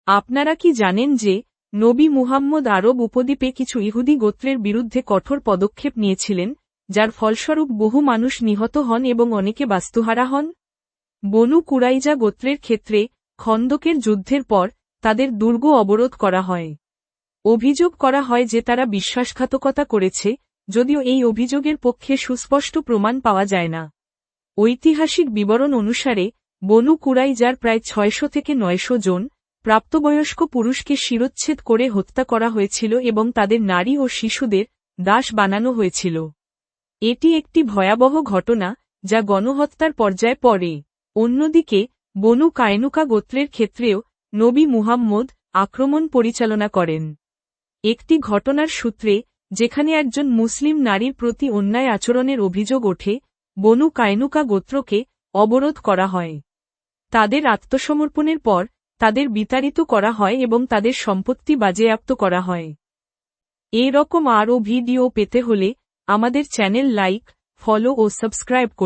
আপনারা কি জানেন যে নবী মুহাম্মদ আরব উপদ্বীপে কিছু ইহুদি গোত্রের বিরুদ্ধে কঠোর পদক্ষেপ নিয়েছিলেন, যার ফলস্বরূপ বহু মানুষ নিহত হন এবং অনেকে বাস্তুহারা হন? বনু কুরাইজা গোত্রের ক্ষেত্রে খন্দকের যুদ্ধের পর তাদের দুর্গ অবরোধ করা হয়। অভিযোগ করা হয় যে তারা বিশ্বাসঘাতকতা করেছে, যদিও এই অভিযোগের পক্ষে সুস্পষ্ট প্রমাণ পাওয়া যায় না। ঐতিহাসিক বিবরণ অনুসারে বনু কুরাইজার প্রায় 600 থেকে 900 জন প্রাপ্তবয়স্ক পুরুষকে শিরচ্ছেদ করে হত্যা করা হয়েছিল এবং তাদের নারী ও শিশুদের দাস বানানো হয়েছিল। এটি একটি ভয়াবহ ঘটনা যা গণহত্যার পর্যায়ে পড়ে। অন্যদিকে বনু কায়নুকা গোত্রের ক্ষেত্রেও নবী মুহাম্মদ আক্রমণ পরিচালনা করেন। একটি ঘটনার সূত্রে, যেখানে একজন মুসলিম নারীর প্রতি অন্যায় আচরণের অভিযোগ ওঠে, বনু কায়নুকা গোত্রকে অবরোধ করা হয়। তাদের আত্মসমর্পণের পর তাদের বিতাড়িত করা হয় এবং তাদের সম্পত্তি বাজেয়াপ্ত করা হয়। এই রকম আরও ভিডিও পেতে হলে আমাদের চ্যানেল লাইক, ফলো ও সাবস্ক্রাইব করুন।